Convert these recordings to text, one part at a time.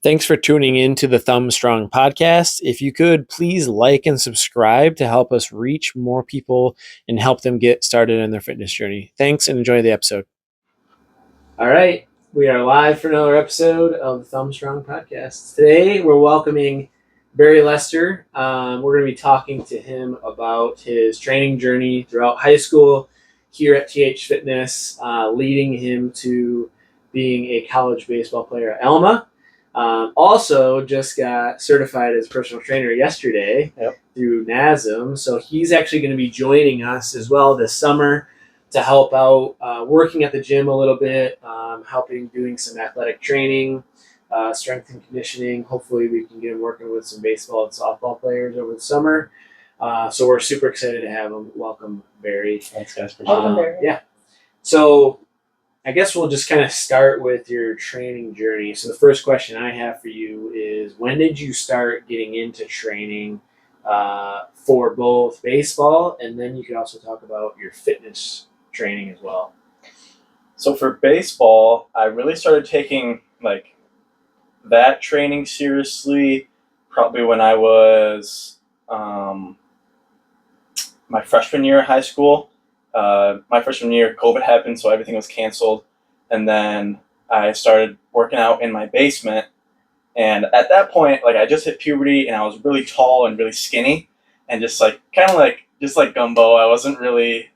Thanks for tuning in to the Thumb Strong podcast. If you could, please like and subscribe to help us reach more people and help them get started in their fitness journey. Thanks and enjoy the episode. All right, we are live for another episode of the Thumb Strong podcast. Today, we're welcoming Barry Lester. We're going to be talking to him about his training journey throughout high school here at TH Fitness, leading him to being a college baseball player at Alma. Also, just got certified as personal trainer yesterday through NASM. So he's actually going to be joining us as well this summer to help out working at the gym a little bit, helping doing some athletic training, strength and conditioning. Hopefully we can get him working with some baseball and softball players over the summer. So we're super excited to have him. Welcome, Barry. Thanks, guys. Welcome, Barry. Yeah. So I guess we'll just kind of start with your training journey. So the first question I have for you is, when did you start getting into training for both baseball, and then you could also talk about your fitness training as well? So for baseball, I really started taking that training seriously probably when I was my freshman year of high school. My freshman year, COVID happened, so everything was canceled. And then I started working out in my basement. And at that point, I just hit puberty, and I was really tall and really skinny, and just like gumbo. I wasn't really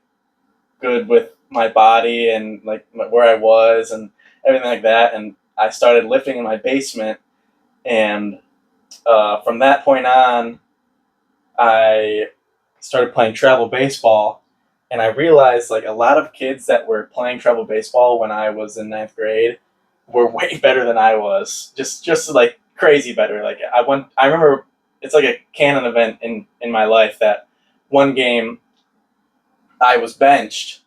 good with my body and where I was and everything like that. And I started lifting in my basement, and from that point on, I started playing travel baseball. And I realized a lot of kids that were playing travel baseball when I was in ninth grade were way better than I was. Just crazy better. I remember it's like a canon event in my life that one game I was benched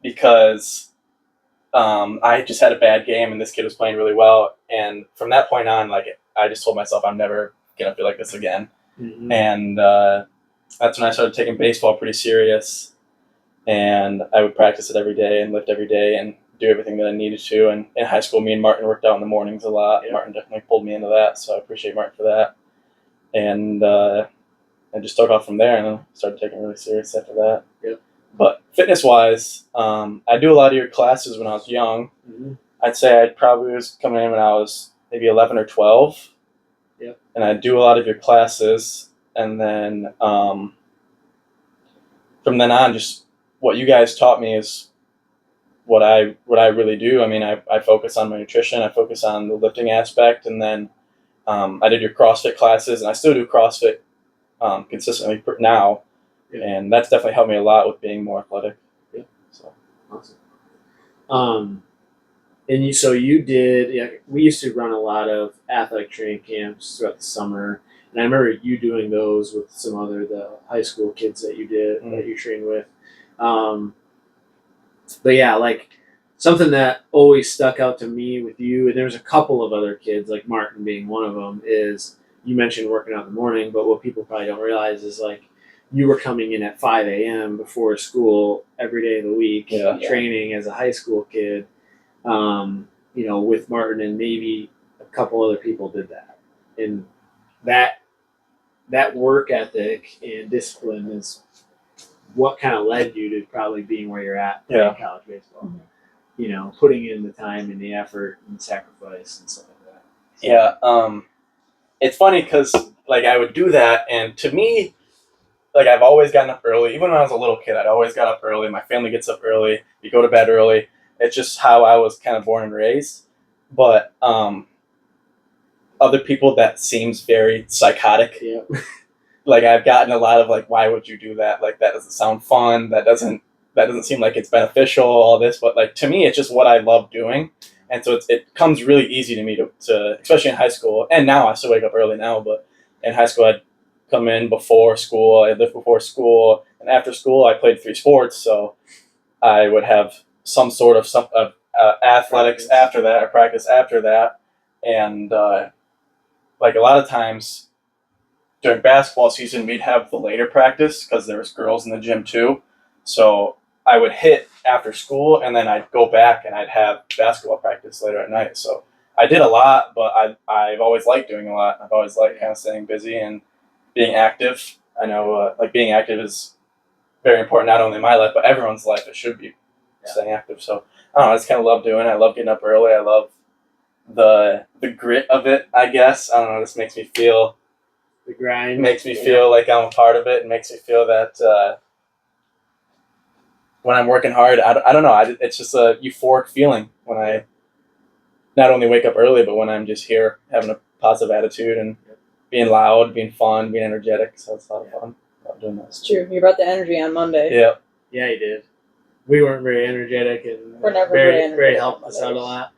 because I just had a bad game and this kid was playing really well. And from that point on, I just told myself I'm never gonna feel like this again. Mm-hmm. And that's when I started taking baseball pretty serious. And I would practice it every day and lift every day and do everything that I needed to. And in high school, me and Martin worked out in the mornings a lot. Yeah. Martin definitely pulled me into that, so I appreciate Martin for that. And I just took off from there, and then started taking it really serious after that. Yep. But fitness-wise, I do a lot of your classes when I was young. Mm-hmm. I'd say I probably was coming in when I was maybe 11 or 12. Yep. And I do a lot of your classes. And then from then on, just what you guys taught me is what I really do. I mean, I focus on my nutrition. I focus on the lifting aspect. And then I did your CrossFit classes, and I still do CrossFit consistently now. Yeah. And that's definitely helped me a lot with being more athletic. Yeah. So awesome. And you did. Yeah, we used to run a lot of athletic training camps throughout the summer, and I remember you doing those with some the high school kids that you did that you trained with. But yeah, something that always stuck out to me with you, and there's a couple of other kids, like Martin being one of them, is you mentioned working out in the morning, but what people probably don't realize is you were coming in at 5 a.m. before school every day of the week, training as a high school kid, with Martin, and maybe a couple other people did that. And that work ethic and discipline is what kind of led you to probably being where you're at in college baseball. Mm-hmm. Putting in the time and the effort and sacrifice and stuff like that. So. Yeah. It's funny because I would do that, and to me, I've always gotten up early. Even when I was a little kid, I'd always got up early. My family gets up early. You go to bed early. It's just how I was kind of born and raised. But other people, that seems very psychotic. Yeah. I've gotten a lot of why would you do that? That doesn't sound fun. That doesn't seem like it's beneficial. All this, but to me, it's just what I love doing, and so it comes really easy to me to especially in high school. And now I still wake up early now, but in high school I'd come in before school. I'd lift before school, and after school I played 3 sports, so I would have some sort of athletics after that, or practice after that, and a lot of times. During basketball season, we'd have the later practice because there was girls in the gym too. So I would hit after school, and then I'd go back and I'd have basketball practice later at night. So I did a lot, but I've always liked doing a lot. I've always liked kind of staying busy and being active. I know like being active is very important, not only in my life, but everyone's life. It should be staying active. So I don't know. I just kind of love doing it. I love getting up early. I love the grit of it. I guess I don't know. This makes me feel The grind makes me feel like I'm a part of it. It makes me feel that when I'm working hard, I don't know. It's just a euphoric feeling when I not only wake up early, but when I'm just here having a positive attitude and being loud, being fun, being energetic. So it's a lot of fun. I love doing that. It's true. You brought the energy on Monday. Yeah. Yeah, he did. We weren't very energetic, and We're never very helped us out a lot.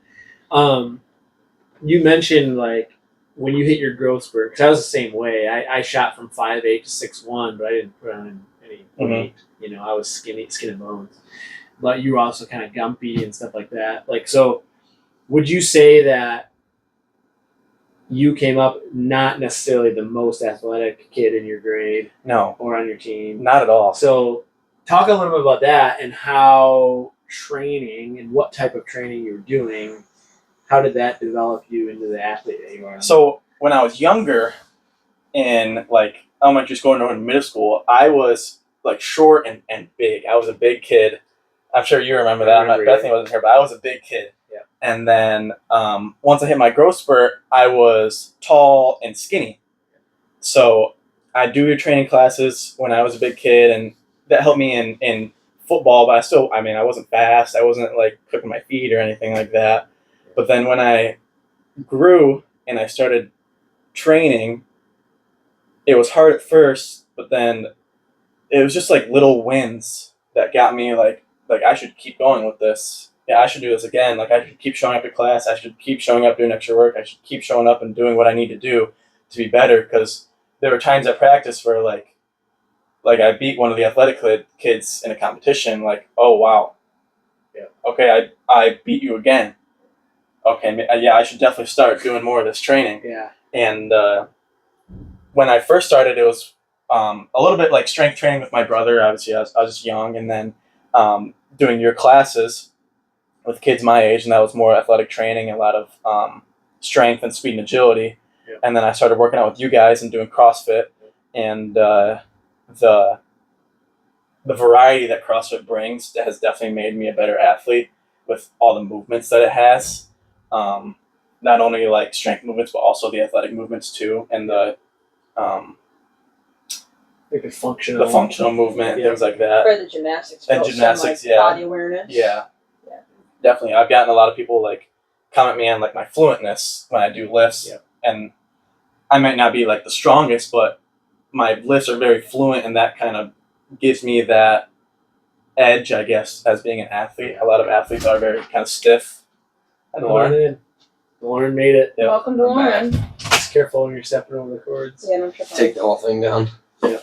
You mentioned like when you hit your growth spurt, because I was the same way. I shot from 5'8" to 6'1", but I didn't put on any weight. You know, I was skin and bones. But you were also kind of gumpy and stuff like that. Like, so would you say that you came up not necessarily the most athletic kid in your grade No, or on your team? not at all. So talk a little bit about that and how training and what type of training you were doing. How did that develop you into the athlete that you are? So when I was younger, in like elementary school and middle school, I was like short and big. I was a big kid. I'm sure you remember that. Bethany wasn't here, but I was a big kid. Yeah. And then once I hit my growth spurt, I was tall and skinny. So I do your training classes when I was a big kid, and that helped me in football. But I wasn't fast. I wasn't like cooking my feet or anything like that. But then when I grew and I started training, it was hard at first, but then it was just like little wins that got me like I should keep going with this. Yeah, I should do this again. Like I should keep showing up to class. I should keep showing up doing extra work. I should keep showing up and doing what I need to do to be better. Because there were times at practice where like I beat one of the athletic kids in a competition. Like, oh wow, yeah, okay, I beat you again. Okay, yeah, I should definitely start doing more of this training. Yeah, and when I first started, it was a little bit like strength training with my brother. Obviously, I was just young, and then doing your classes with kids my age, and that was more athletic training, a lot of strength and speed and agility. Yeah. And then I started working out with you guys and doing CrossFit, and the variety that CrossFit brings has definitely made me a better athlete with all the movements that it has. Not only like strength movements, but also the athletic movements too, and the like the functional movement, yeah, things like that. For the gymnastics. And gymnastics, yeah. Body awareness. Yeah. Definitely. I've gotten a lot of people like comment me on like my fluentness when I do lifts. Yeah. And I might not be like the strongest, but my lifts are very fluent, and that kind of gives me that edge, I guess, as being an athlete. A lot of athletes are very kind of stiff. And Lauren made it. Yep. Welcome to Lauren. Just careful when you're stepping over the cords. Yeah, no trip. Take the whole thing down. Yeah.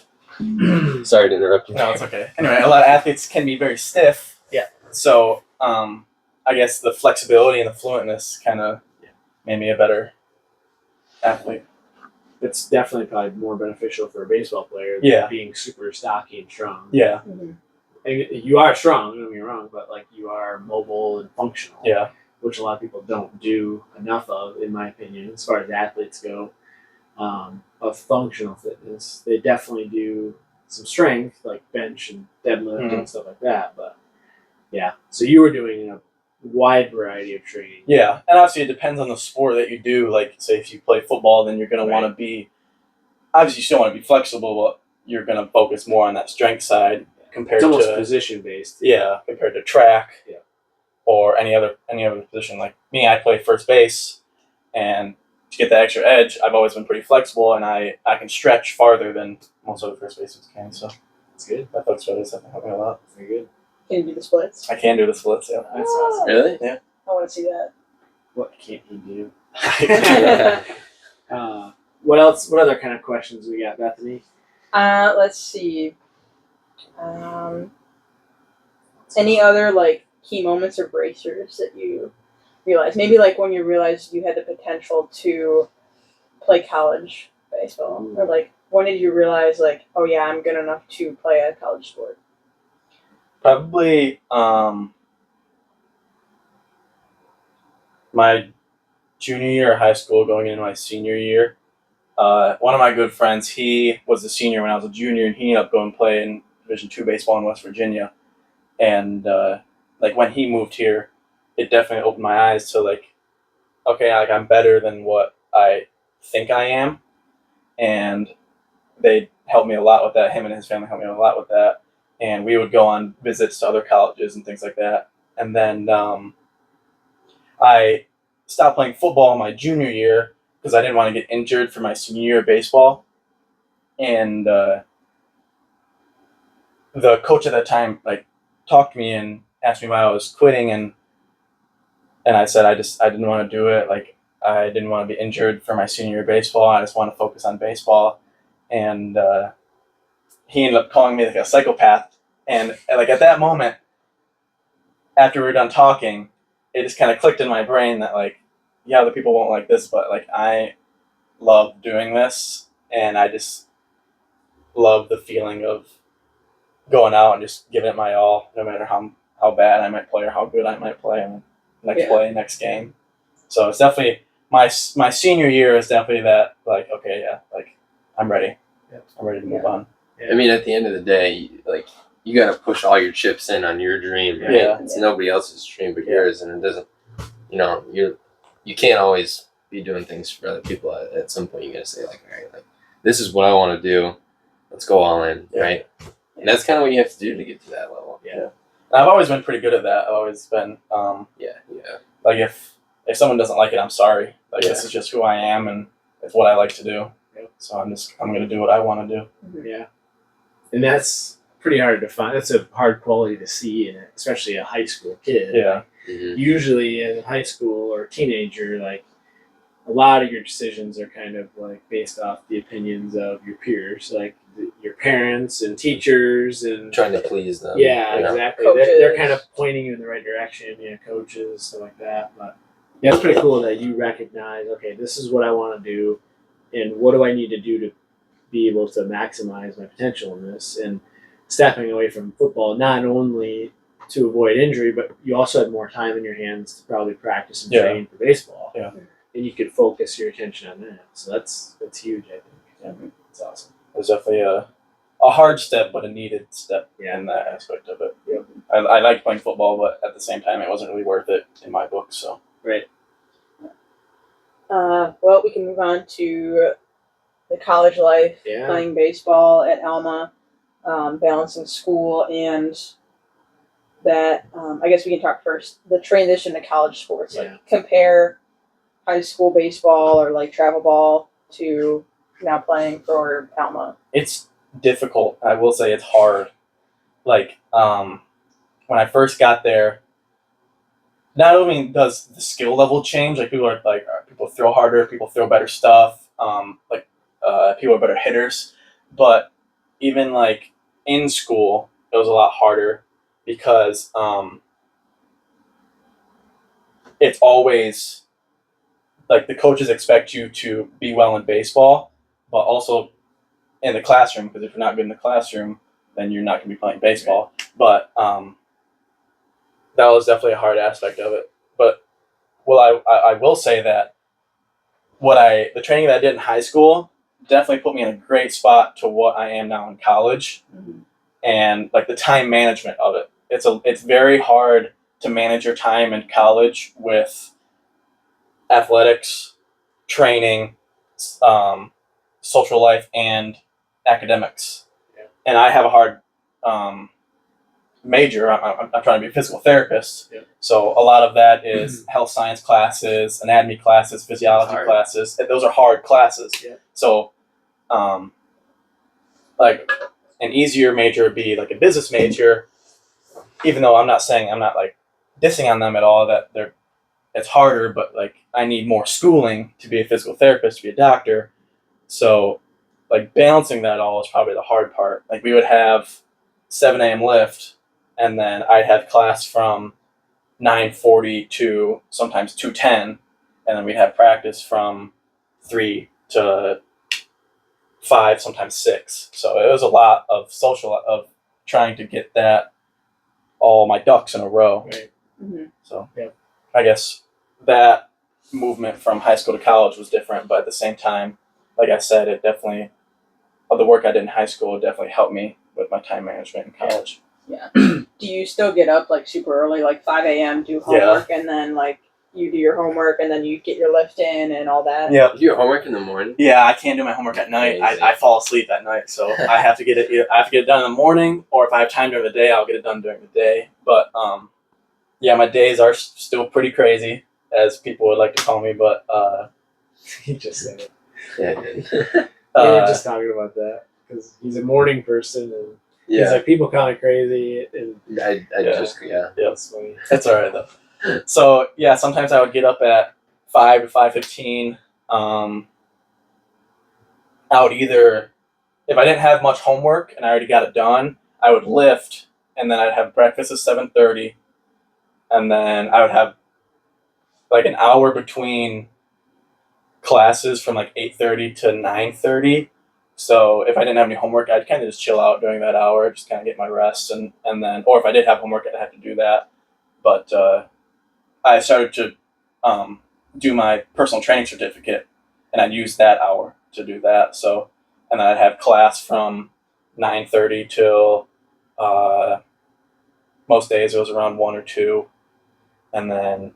Sorry to interrupt you. No, it's okay. Anyway, a lot of athletes can be very stiff. Yeah. So I guess the flexibility and the fluentness kind of made me a better athlete. It's definitely probably more beneficial for a baseball player than being super stocky and strong. Yeah. Mm-hmm. And you are strong, don't get me wrong, but like you are mobile and functional. Yeah. Which a lot of people don't do enough of, in my opinion, as far as athletes go. Of functional fitness, they definitely do some strength, like bench and deadlift and stuff like that. But yeah, so you were doing a wide variety of training. Yeah, and obviously it depends on the sport that you do. Like, say if you play football, then you're going to want to be, obviously you still want to be flexible, but you're going to focus more on that strength side compared to... It's almost to position based. Yeah, compared to track. Yeah. Or any other position. Like me, I play first base, and to get that extra edge, I've always been pretty flexible, and I can stretch farther than most other first basemen can. So that's good. That flexibility has definitely helped me a lot. Very good. Can you do the splits? I can do the splits. Yeah. That's awesome. Really? Yeah. I want to see that. What can't he do? What else? What other kind of questions we got, Bethany? Let's see. Any other like key moments or breakthroughs that you realized? Maybe like when you realized you had the potential to play college baseball, or like when did you realize like, oh yeah, I'm good enough to play a college sport? Probably my junior year of high school, going into my senior year, one of my good friends, he was a senior when I was a junior, and he ended up going to play in Division II baseball in West Virginia. And like when he moved here, it definitely opened my eyes to like, okay, like I'm better than what I think I am, and they helped me a lot with that. Him and his family helped me a lot with that, and we would go on visits to other colleges and things like that. And then I stopped playing football in my junior year because I didn't want to get injured for my senior year of baseball. And the coach at that time like talked to me and asked me why I was quitting, and I said I didn't want to do it. Like I didn't want to be injured for my senior year of baseball. I just want to focus on baseball. And he ended up calling me like a psychopath. And like at that moment, after we were done talking, it just kind of clicked in my brain that like, yeah, the people won't like this, but like I love doing this, and I just love the feeling of going out and just giving it my all, no matter how bad I might play or how good I might play in next play, next game. So it's definitely my senior year is definitely that like, okay, yeah, like I'm ready. Yeah. I'm ready to move on. I mean, at the end of the day, like you got to push all your chips in on your dream, right? Yeah. It's nobody else's dream but yours, and it doesn't. You can't always be doing things for other people. At some point, you got to say like, all right, like this is what I want to do. Let's go all in, right? And that's kind of what you have to do to get to that level. Yeah. And I've always been pretty good at that. I've always been, like if someone doesn't like it, I'm sorry. Like this is just who I am, and it's what I like to do. Yep. So I'm gonna do what I want to do. Yeah, and that's pretty hard to find. That's a hard quality to see, in especially a high school kid. Yeah. Mm-hmm. Usually, as a high school or teenager, like a lot of your decisions are kind of like based off the opinions of your peers, like your parents and teachers, and Trying to please them. yeah, you know? exactly. Coaches. They're kind of pointing you in the right direction. Yeah, coaches, stuff like that. But yeah, it's pretty cool that you recognize, okay, this is what I want to do, and what do I need to do to be able to maximize my potential in this, and stepping away from football, not only to avoid injury, but you also had more time in your hands to probably practice and train for baseball. Yeah. And you could focus your attention on that. So that's huge, I think. Yeah. It's awesome. It was definitely a hard step, but a needed step in that aspect of it. Yep. I liked playing football, but at the same time, it wasn't really worth it in my book. So. Right. Well, we can move on to the college life, Yeah. playing baseball at Alma, balancing school and that. I guess we can talk first the transition to college sports. Yeah. Like compare high school baseball or like travel ball to now playing for Alma. It's difficult. I will say it's hard. Like when I first got there, not only does the skill level change, like people throw harder, people throw better stuff, people are better hitters, but even like in school, it was a lot harder because it's always like the coaches expect you to be well in baseball, but also in the classroom, because if you're not good in the classroom, then you're not going to be playing baseball. But that was definitely a hard aspect of it. But I will say that the training that I did in high school definitely put me in a great spot to what I am now in college, and like the time management of it. It's very hard to manage your time in college with athletics, training, social life, and academics. Yeah. And I have a hard major. I'm trying to be a physical therapist. Yeah. So a lot of that is health science classes, anatomy classes, physiology classes. Those are hard classes. Yeah. So like an easier major would be like a business major, even though I'm not like dissing on them at all, that it's harder, but like I need more schooling to be a physical therapist, to be a doctor. So like balancing that all is probably the hard part. Like we would have 7 a.m. lift, and then I'd have class from 9:40 to sometimes 2:10, and then we'd have practice from 3 to 5, sometimes 6. So it was a lot of of trying to get all my ducks in a row. Right. Mm-hmm. So Yep. I guess that movement from high school to college was different, but at the same time, like I said, it definitely, the work I did in high school definitely helped me with my time management in college. Yeah. Do you still get up like super early, like 5 a.m., do homework, and then like you do your homework, and then you get your lift in and all that? Yeah. You do your homework in the morning? Yeah, I can't do my homework at night. Crazy. I fall asleep at night, so I have to get it. I have to get it done in the morning, or if I have time during the day, I'll get it done during the day. But yeah, my days are still pretty crazy, as people would like to call me. But He just said it. Yeah. We were just talking about that because he's a morning person, and he's Yeah. like, people call me crazy, and I Yeah. that's funny. That's all right though. So yeah, sometimes I would get up at 5 to 5:15. I would either, if I didn't have much homework and I already got it done, I would lift, and then I'd have breakfast at 7:30, and then I would have like an hour between classes from like 8:30 to 9:30. So if I didn't have any homework, I'd kind of just chill out during that hour, just kind of get my rest, and then, or if I did have homework, I'd have to do that. But I started to do my personal training certificate, and I'd use that hour to do that. So, and then I'd have class from 9:30 till most days it was around 1 or 2, and then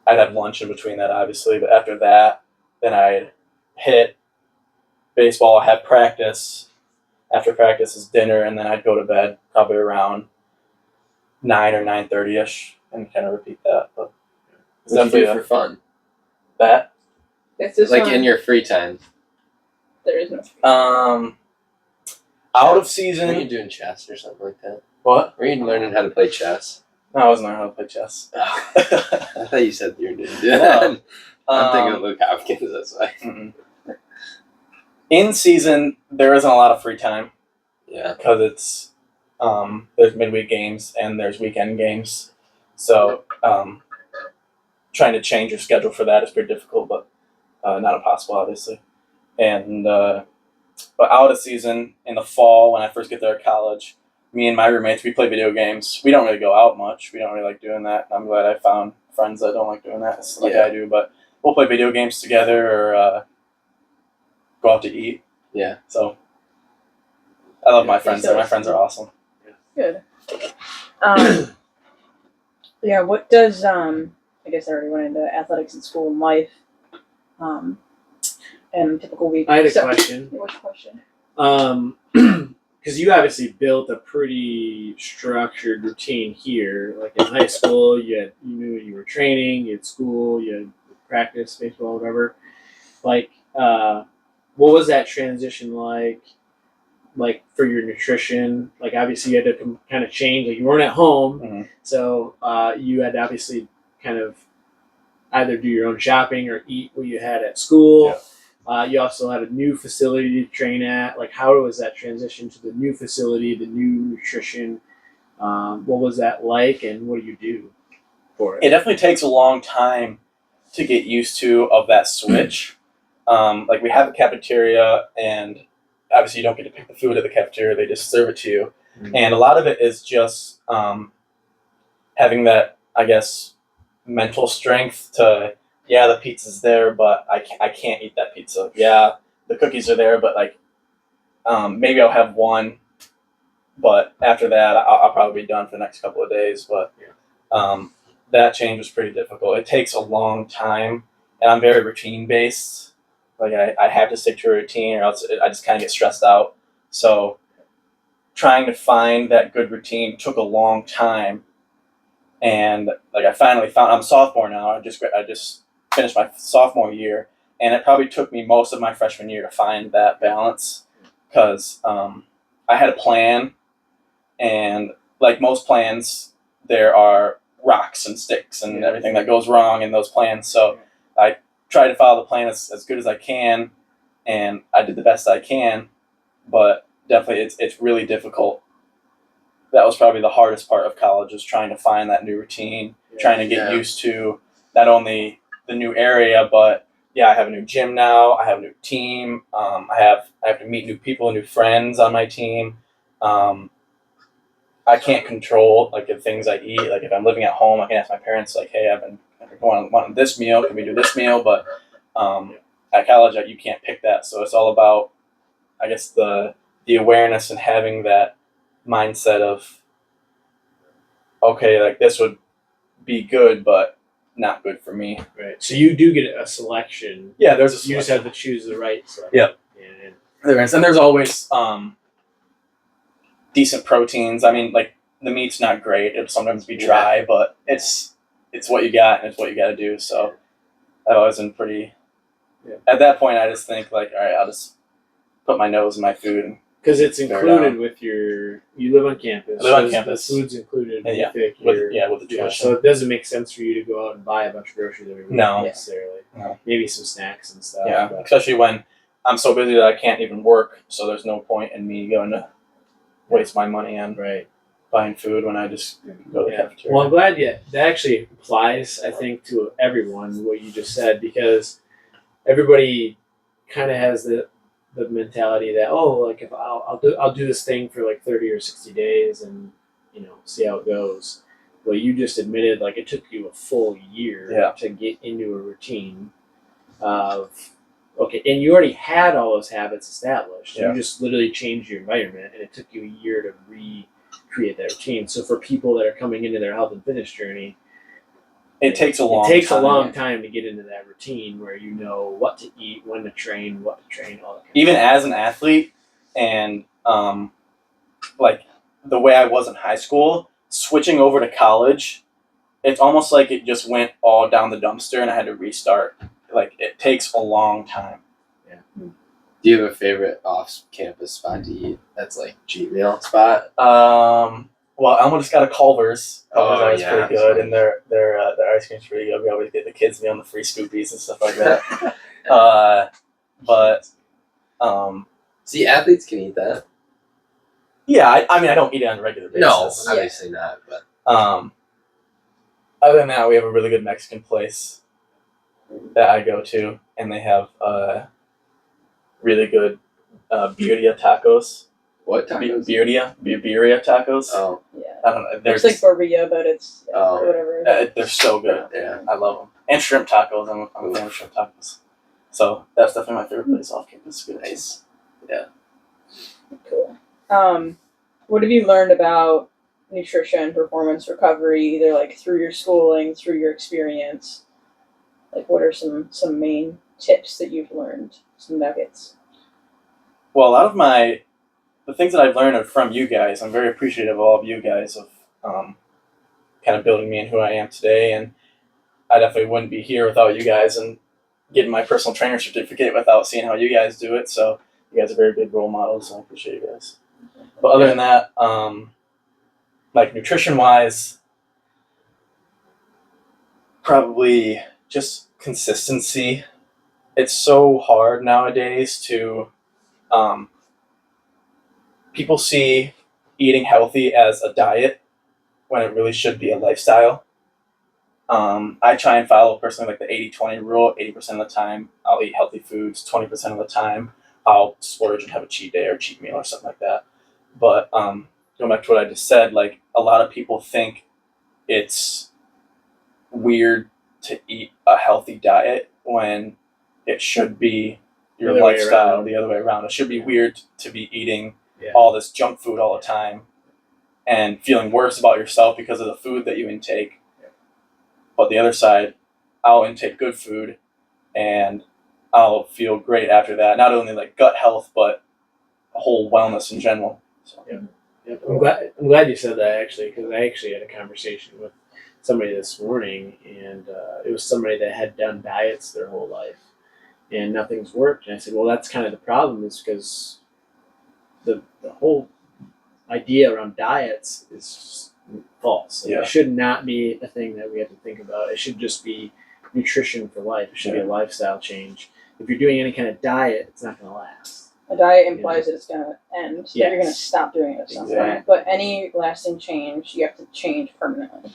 I'd have lunch in between that, obviously. But after that, then I'd hit baseball, have practice. After practice is dinner, and then I'd go to bed probably around 9 or 9:30 ish, and kind of repeat that. But it's What do you do definitely for fun? that. That's just Like in your free time? there is no. Out of Were season. you doing chess or something like that? What? Were you learning how to play chess? No, I wasn't learning how to play chess. I thought you said you were doing No. that. I'm thinking of Luke Hopkins this way. Mm-mm. In season, there isn't a lot of free time Yeah. because it's there's midweek games and there's weekend games, so trying to change your schedule for that is pretty difficult, but not impossible, obviously. And but out of season in the fall, when I first get there at college, me and my roommates, we play video games. We don't really go out much. We don't really like doing that. I'm glad I found friends that don't like doing that like Yeah. I do. But we'll play video games together or go out to eat. Yeah. So I love my Yeah, friends so there. My it's- friends are awesome. Good. Yeah. What does I guess I already went into athletics in school and life. And typical week. I had a So- question. What's the question? Because you obviously built a pretty structured routine here. Like in high school, you knew you were training, you had school, you had practice, baseball, whatever. Like, what was that transition like? Like for your nutrition, like obviously you had to kind of change. Like you weren't at home, Mhm. so you had to obviously kind of either do your own shopping or eat what you had at school. Yeah. You also had a new facility to train at. Like, how was that transition to the new facility, the new nutrition? What was that like, and what do you do for It it? definitely takes a long time to get used to of that switch. Like we have a cafeteria, and obviously you don't get to pick the food at the cafeteria; they just serve it to you. Mhm. And a lot of it is just having that, I guess, mental strength to, yeah, the pizza's there, but I can't eat that pizza. Yeah, the cookies are there, but like maybe I'll have one, but after that I'll probably be done for the next couple of days. But that change was pretty difficult. It takes a long time, and I'm very routine based. Like I have to stick to a routine, or else I just kind of get stressed out. So trying to find that good routine took a long time, and like I finally found. I'm a sophomore now. I just finished my sophomore year, and it probably took me most of my freshman year to find that balance, because I had a plan, and like most plans, there are rocks and sticks and everything that goes wrong in those plans. So I try to follow the plan as good as I can, and I did the best I can, but definitely it's really difficult. That was probably the hardest part of college, is trying to find that new routine, trying to get Yeah. used to not only the new area, but yeah, I have a new gym now. I have a new team. I have to meet new people, new friends on my team. I can't control like the things I eat. Like if I'm living at home, I can ask my parents like, "Hey, I've been want this meal? Can we do this meal? But at college, you can't pick that. So it's all about, I guess, the awareness and having that mindset of, okay, like this would be good, but not good for me. Right. So you do get a selection. Yeah, there's a You just selection. have to choose the right selection. Yep. And There is, and there's always decent proteins. I mean, like the meat's not great; it'll sometimes be dry, but it's what you got, and it's what you got to do. So I've always been pretty. Yeah. At that point, I just think like, all right, I'll just put my nose in my food. And because it's included with you live on campus. I live on so campus. The food's included And with the tuition. so it doesn't make sense for you to go out and buy a bunch of groceries every week No. necessarily. No. Maybe some snacks and stuff. Yeah, but especially when I'm so busy that I can't even work. So there's no point in me going to waste my money on right. buying food when I just go to the cafeteria. Well, I'm glad that actually applies, I think, to everyone, what you just said, because everybody kind of has the mentality that, oh, like if I'll do this thing for like 30 or 60 days and, see how it goes. Well, you just admitted like it took you a full year to get into a routine of, okay, and you already had all those habits established. Yeah. You just literally changed your environment, and it took you a year to recreate that routine. So for people that are coming into their health and fitness journey, it takes a long time to get into that routine where you know what to eat, when to train, what to train, all that. Even as an athlete, and like the way I was in high school, switching over to college, it's almost like it just went all down the dumpster, and I had to restart. Like it takes a long time. Yeah. Do you have a favorite off-campus spot to eat? That's like cheat meal spot. Well, Alma just got a Culver's. Oh, That's pretty good, and their ice cream's pretty good. We always get the kids meal and the free Scoopies and stuff like that. But see, athletes can eat that. yeah, I mean, I don't eat it on a regular basis. No, obviously not. But other than that, we have a really good Mexican place that I go to, and they have really good birria tacos. what tacos? Birria tacos. Oh, Yeah. I don't know. It's like barilla, but it's Oh. whatever. They're so good. yeah. I love them. And shrimp tacos. I'm a fan of shrimp tacos. So that's definitely my favorite place off campus. Good. Nice. Cool. What have you learned about nutrition, performance recovery, either like through your schooling, through your experience? Like, what are some main tips that you've learned? Some nuggets. Well, a lot of the things that I've learned are from you guys. I'm very appreciative of all of you guys of kind of building me in who I am today, and I definitely wouldn't be here without you guys and getting my personal trainer certificate without seeing how you guys do it. So you guys are very big role models, and I appreciate you guys. But other than that, like nutrition wise, probably just consistency. It's so hard nowadays to people see eating healthy as a diet when it really should be a lifestyle. I try and follow personally like the 80-20 rule. 80% of the time I'll eat healthy foods. 20% of the time I'll splurge and have a cheat day or cheat meal or something like that. But going back to what I just said, like a lot of people think it's weird to eat a healthy diet when it should be your lifestyle the other way around. It should be weird to be eating all this junk food all the time and feeling worse about yourself because of the food that you intake. But the other side, I'll intake good food and I'll feel great after that. Not only like gut health, but whole wellness in general. So. Yeah. I'm glad you said that actually, because I actually had a conversation with somebody this morning, and it was somebody that had done diets their whole life and nothing's worked. And I said, well, that's kind of the problem, is because the whole idea around diets is false. Like, it should not be a thing that we have to think about. It should just be nutrition for life. It should be a lifestyle change. If you're doing any kind of diet, it's not going to last. A diet implies that it's going to end, that you're going to Yes. stop doing it at some Exactly. point. But any lasting change, you have to change permanently.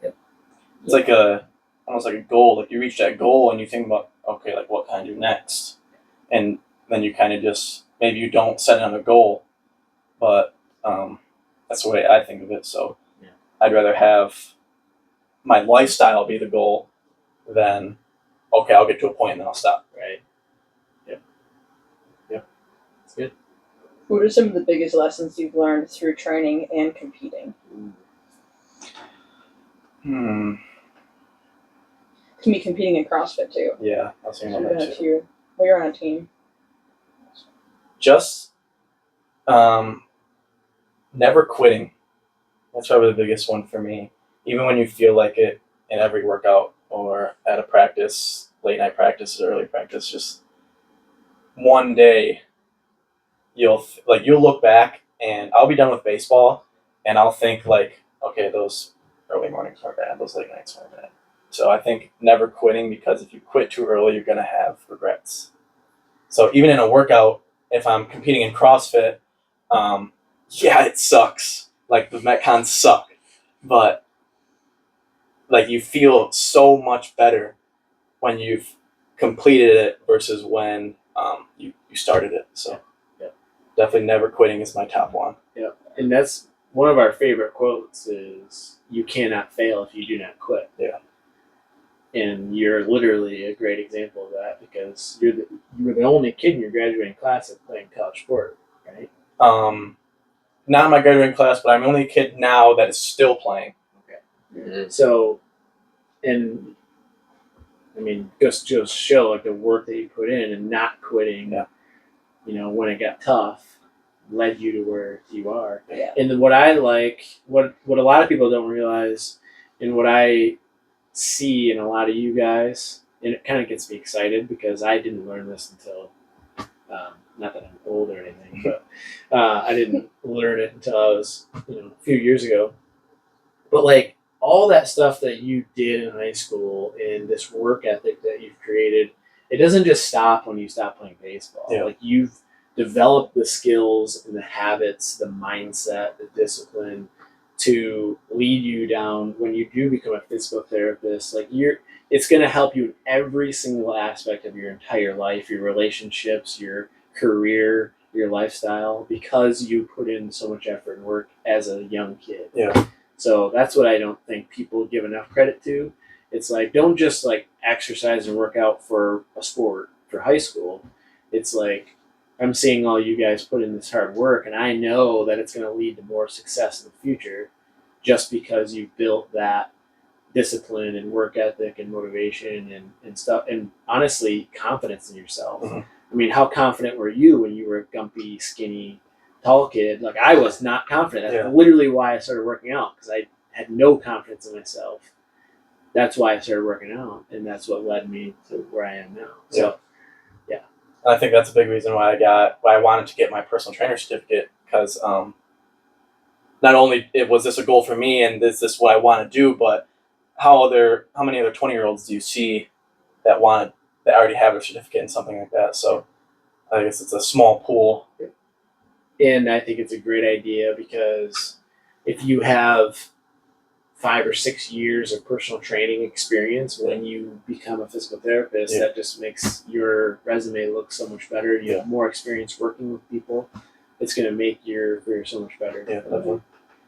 It's like almost like a goal. Like you reach that goal and you think about, okay, like what can I do next? And then you kind of just, maybe you don't set another goal, but that's the way I think of it. So I'd rather have my lifestyle be the goal, then okay, I'll get to a point and then I'll stop. Right. Yep. That's good. What are some of the biggest lessons you've learned through training and competing? Hmm. Can be competing in CrossFit too. Yeah, I was thinking about that too. You're on a team. Just never quitting. That's probably the biggest one for me. Even when you feel like it in every workout or at a practice, late night practice, early practice, just one day you'll look back and I'll be done with baseball and I'll think like, okay, those early mornings weren't bad, those late nights weren't bad. So I think never quitting, because if you quit too early, you're gonna have regrets. So even in a workout, if I'm competing in CrossFit, yeah, it sucks. Like the Metcons suck, but like you feel so much better when you've completed it versus when you started it. So Yeah. Definitely never quitting is my top one. Yeah, and that's one of our favorite quotes is, "You cannot fail if you do not quit." Yeah. And you're literally a great example of that, because you were the only kid in your graduating class that playing college sport, right? Not in my graduating class, but I'm the only kid now that is still playing. Mm-hmm. So, and I mean, just show like the work that you put in and not quitting. Yeah. You know, when it got tough, led you to where you are. Yeah. And then what I like, what a lot of people don't realize, and what I see in a lot of you guys, and it kind of gets me excited because I didn't learn this until, not that I'm old or anything, but I didn't learn it until I was, a few years ago. But like all that stuff that you did in high school and this work ethic that you've created, it doesn't just stop when you stop playing baseball. Yeah. Like you've developed the skills and the habits, the mindset, the discipline to lead you down when you do become a physical therapist. Like it's going to help you in every single aspect of your entire life, your relationships, your career, your lifestyle, because you put in so much effort and work as a young kid. Yeah. So that's what I don't think people give enough credit to. It's like, don't just like exercise and work out for a sport for high school. It's like, I'm seeing all you guys put in this hard work, and I know that it's going to lead to more success in the future just because you built that discipline and work ethic and motivation and stuff. And honestly, confidence in yourself. Mm-hmm. I mean, how confident were you when you were a gumpy, skinny, tall kid? Like, I was not confident. That's literally why I started working out, because I had no confidence in myself. That's why I started working out, and that's what led me to where I am now. So, yeah. I think that's a big reason why I wanted to get my personal trainer certificate, because not only was this a goal for me and is this what I want to do, but how many other 20-year-olds do you see that already have a certificate in something like that? So I guess it's a small pool. And I think it's a great idea, because if you have 5 or 6 years of personal training experience when you become a physical therapist, that just makes your resume look so much better. You have more experience working with people. It's going to make your career so much better. Yeah, definitely.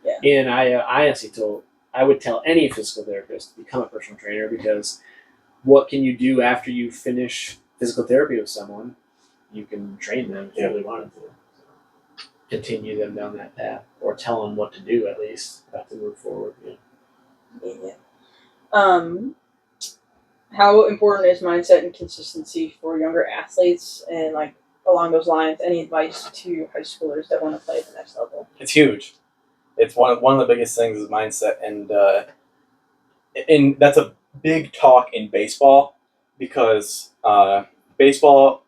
Yeah. And I would tell any physical therapist to become a personal trainer, because what can you do after you finish physical therapy with someone? You can train them if you really wanted to. So continue them down that path, or tell them what to do at least to move forward. Yeah. How important is mindset and consistency for younger athletes? And like along those lines, any advice to high schoolers that want to play at the next level? It's huge. It's one of the biggest things is mindset, and that's a big talk in baseball, because baseball,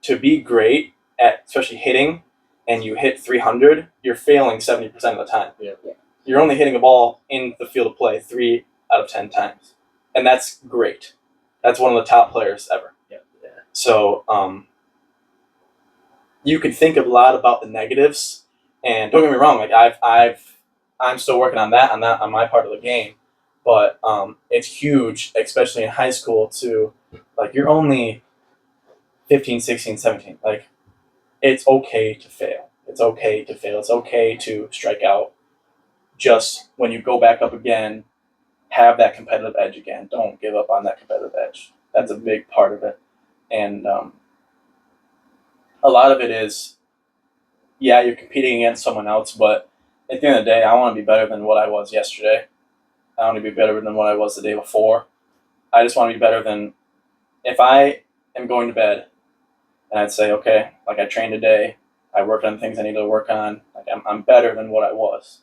to be great at especially hitting, and you hit 300, you're failing 70% of the time. Yeah. You're only hitting a ball in the field of play 3 out of 10 times, and that's great. That's one of the top players ever. Yeah. So you could think a lot about the negatives, and don't get me wrong, like I'm still working on that on my part of the game, but it's huge, especially in high school, to like you're only 15, 16, 17. Like it's okay to fail. It's okay to fail. It's okay to strike out. Just when you go back up again, have that competitive edge again. Don't give up on that competitive edge. That's a big part of it. And a lot of it is, yeah, you're competing against someone else, but at the end of the day, I want to be better than what I was yesterday. I want to be better than what I was the day before. I just want to be better than if I am going to bed and I'd say, okay, like I trained today, I worked on things I need to work on. Like I'm better than what I was.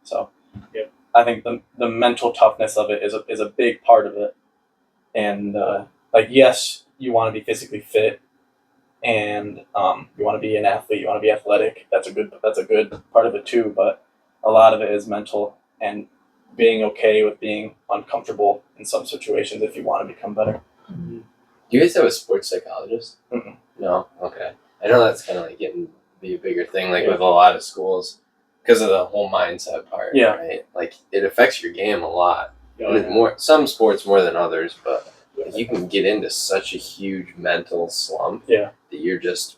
So Yep. I think the mental toughness of it is a big part of it. And like, yes, you want to be physically fit, and you want to be an athlete, you want to be athletic. That's a good part of it too. But a lot of it is mental and being okay with being uncomfortable in some situations if you want to become better. Mm-hmm. Do you guys have a sports psychologist? Mm-mm. No? Okay. I know that's kind of like getting to be a bigger thing, like with a lot of schools, because of the whole mindset part, Yeah. right? Like, it affects your game a lot. Oh, And it's yeah. more, some sports more than others, but like, you can get into such a huge mental slump Yeah. that you're just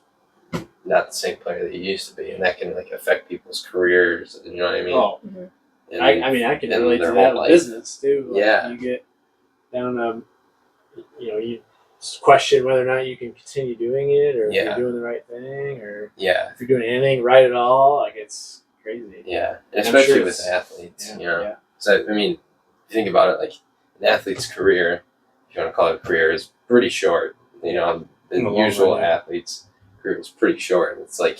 not the same player that you used to be, and that can like affect people's careers. You know what I mean? Oh, And, I mean, I can and relate to their that whole in life. business too. Like, Yeah. you get down, you question whether or not you can continue doing it, or if Yeah. you're doing the right thing, or Yeah, if you're doing anything right at all. Like, it's crazy. yeah, and I'm especially sure with it's- athletes, Yeah, you know. yeah. So I mean, if you think about it, like an athlete's career, if you want to call it a career, is pretty short. You know, the In the long usual run, yeah. athlete's career is pretty short. And it's like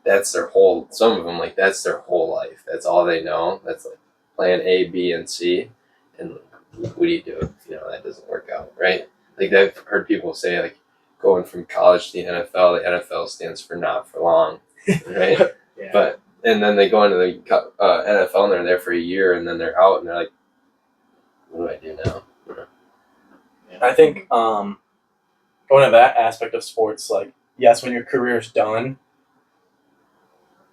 that's their whole. Some of them, like that's their whole life. That's all they know. That's like plan A, B, and C. And what do you do if that doesn't work out, right? Like I've heard people say, like going from college to the NFL. The NFL stands for not for long, right? Yeah. But and then they go into the NFL and they're there for a year and then they're out and they're like, what do I do now? I think going to that aspect of sports, like, yes, when your career's done,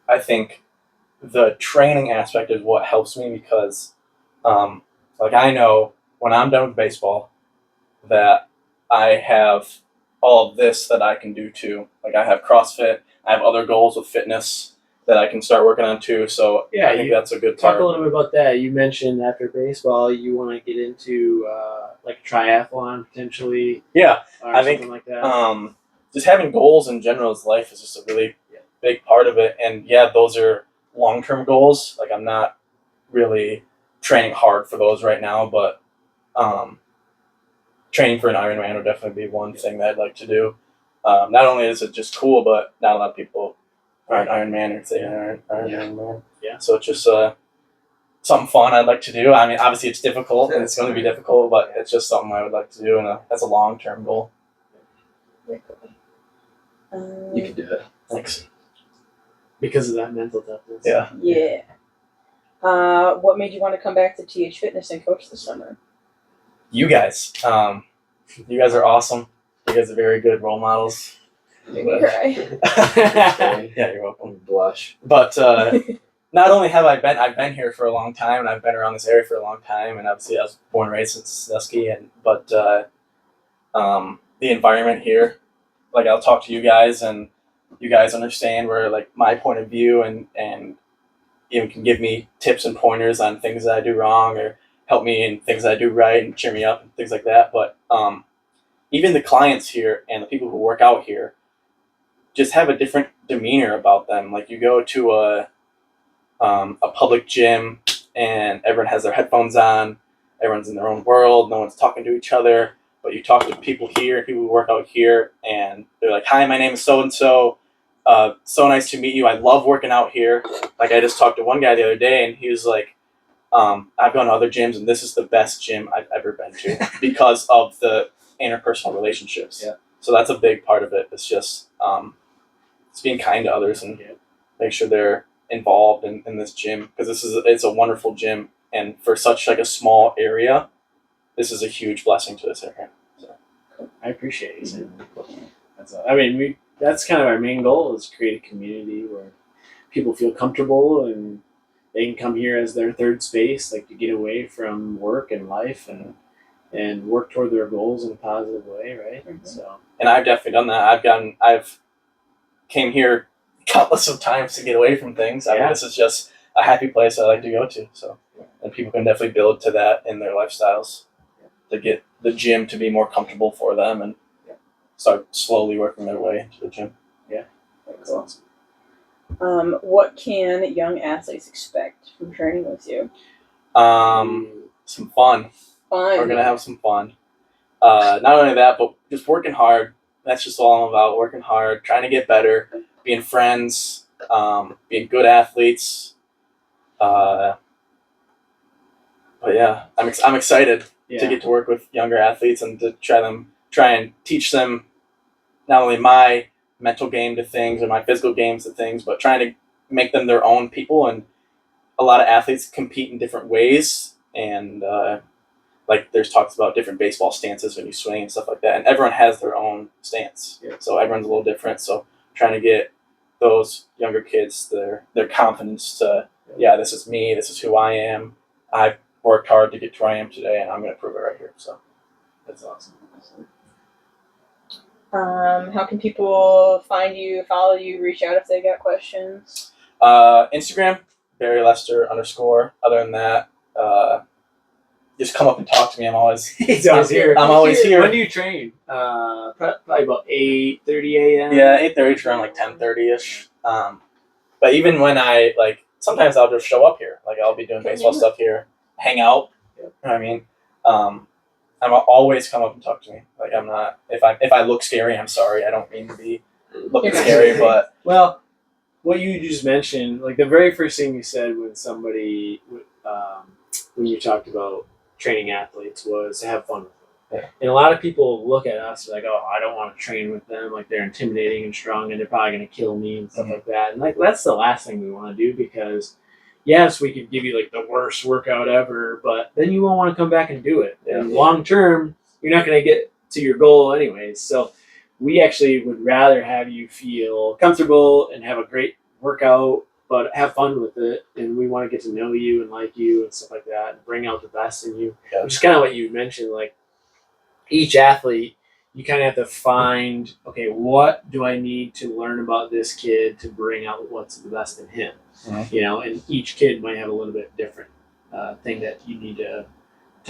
I think the training aspect is what helps me because, like, I know when I'm done with baseball that I have all of this that I can do too. Like, I have CrossFit, I have other goals with fitness that I can start working on too. So Yeah, I think that's a good Talk part. a little bit about that. You mentioned after baseball, you want to get into like a triathlon potentially, Yeah, or I something think like that. just having goals in general is life is just a really big part of it. And yeah, those are long-term goals. Like, I'm not really training hard for those right now, but training for an Ironman would definitely be one thing that I'd like to do. Not only is it just cool, but not a lot of people are an Ironman or say an Ironman. Yeah. So it's just something fun I'd like to do. I mean, obviously it's difficult and it's going to be difficult, but it's just something I would like to do, and that's a long-term goal. You can do it. Thanks. Because of that mental toughness. Yeah. Yeah. What made you want to come back to TH Fitness and coach this summer? You guys. You guys are awesome. You guys are very good role models. Maybe right. Yeah, you're welcome. Blush. But not only have I've been here for a long time, and I've been around this area for a long time, and obviously I was born and raised in Sandusky, but the environment here, like, I'll talk to you guys, and you guys understand where, like, my point of view, and you can give me tips and pointers on things that I do wrong, or help me in things that I do right, and cheer me up and things like that. But even the clients here and the people who work out here just have a different demeanor about them. Like, you go to a public gym and everyone has their headphones on, everyone's in their own world, no one's talking to each other. But you talk to people here, people who work out here, and they're like, "Hi, my name is so and so. So nice to meet you. I love working out here." Like, I just talked to one guy the other day, and he was like, "I've gone to other gyms, and this is the best gym I've ever been to because of the interpersonal relationships." Yeah. So that's a big part of it. It's just it's being kind to others and make sure they're involved in this gym, because it's a wonderful gym, and for such like a small area, this is a huge blessing to this area. So. I appreciate you saying that. I mean, that's kind of our main goal, is create a community where people feel comfortable and they can come here as their third space, like to get away from work and life and work toward their goals in a positive way, right? Mm-hmm. So, and I've definitely done that. I've came here countless of times to get away from things. I mean, this is just a happy place I like to go to. So and people can definitely build to that in their lifestyles to get the gym to be more comfortable for them and start slowly working their way into the gym. That's awesome. What can young athletes expect from training with you? Some fun. We're Fun. gonna have some fun. Not only that, but just working hard. That's just all I'm about. Working hard, trying to get better, being friends, being good athletes. But yeah, I'm excited to get to work with younger athletes and to try and teach them not only my mental game to things or my physical games to things, but trying to make them their own people. And a lot of athletes compete in different ways, and like there's talks about different baseball stances when you swing and stuff like that, and everyone has their own stance. So everyone's a little different. So trying to get those younger kids their confidence to, this is me, this is who I am. I've worked hard to get to where I am today, and I'm going to prove it right here. So that's awesome. How can people find you, follow you, reach out if they got questions? Instagram, Barry Lester _. Other than that, just come up and talk to me. I'm always He's always here. I'm always here. When do you train? Probably about 8:30 a.m. Yeah, 8:30 to around like 10:30 ish. But even when I sometimes I'll just show up here. Like I'll be doing baseball stuff here, hang out. You know what I mean? I'm always come up and talk to me. Like I'm not if I look scary, I'm sorry. I don't mean to be looking scary, but well, what you just mentioned, like the very first thing you said when somebody when you talked about training athletes was to have fun with them. Yeah. And a lot of people look at us like, oh, I don't want to train with them. Like they're intimidating and strong and they're probably going to kill me and stuff like that. And like that's the last thing we want to do because yes, we could give you like the worst workout ever, but then you won't want to come back and do it. Yeah. And long term, you're not going to get to your goal anyways. So we actually would rather have you feel comfortable and have a great workout, but have fun with it. And we want to get to know you and like you and stuff like that and bring out the best in you, which is kind of what you mentioned. Like each athlete, you kind of have to find, okay, what do I need to learn about this kid to bring out what's the best in him? Mm-hmm. You know, and each kid might have a little bit different thing that you need to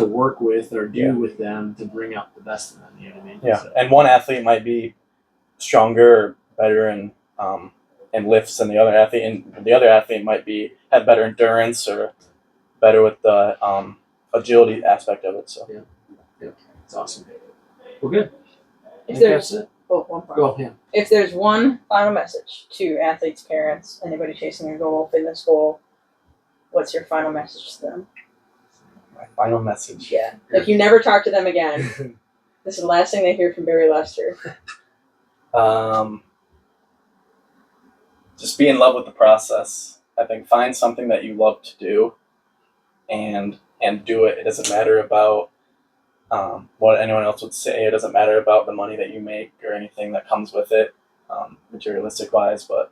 work with or do with them to bring out the best in them. You know what I mean? Yeah, So. and one athlete might be stronger or better in lifts than the other athlete, and the other athlete might have better endurance or better with the agility aspect of it. So yeah, it's awesome. Well, good. If there's one Go ahead. If there's one final message to athletes, parents, anybody chasing a goal, fitness goal, what's your final message to them? My final message. Yeah. If you never talk to them again, this is the last thing they hear from Barry Lester. Just be in love with the process. I think find something that you love to do and do it. It doesn't matter about what anyone else would say. It doesn't matter about the money that you make or anything that comes with it, materialistic wise, but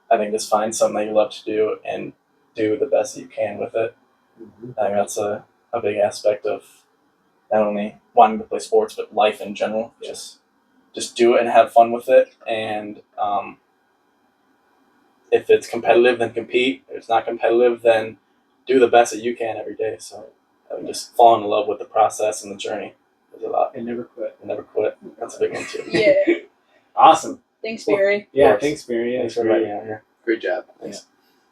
I think just find something that you love to do and do the best that you can with it. Mm-hmm. I think that's a big aspect of not only wanting to play sports, but life in general. Just do it and have fun with it. And if it's competitive, then compete. If it's not competitive, then do the best that you can every day. So I mean, just fall in love with the process and the journey. There's a lot. And never quit. And never quit. That's a big one too. Yeah. Awesome. Thanks, Barry. Yeah, thanks, Barry. Thanks for inviting me out here. Great job. Thanks.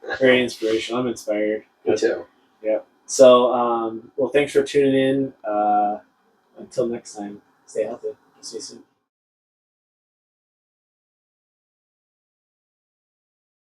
Yeah. Very inspirational. I'm inspired. Me too. Yeah. So, well, thanks for tuning in. Until next time, stay healthy. See you soon.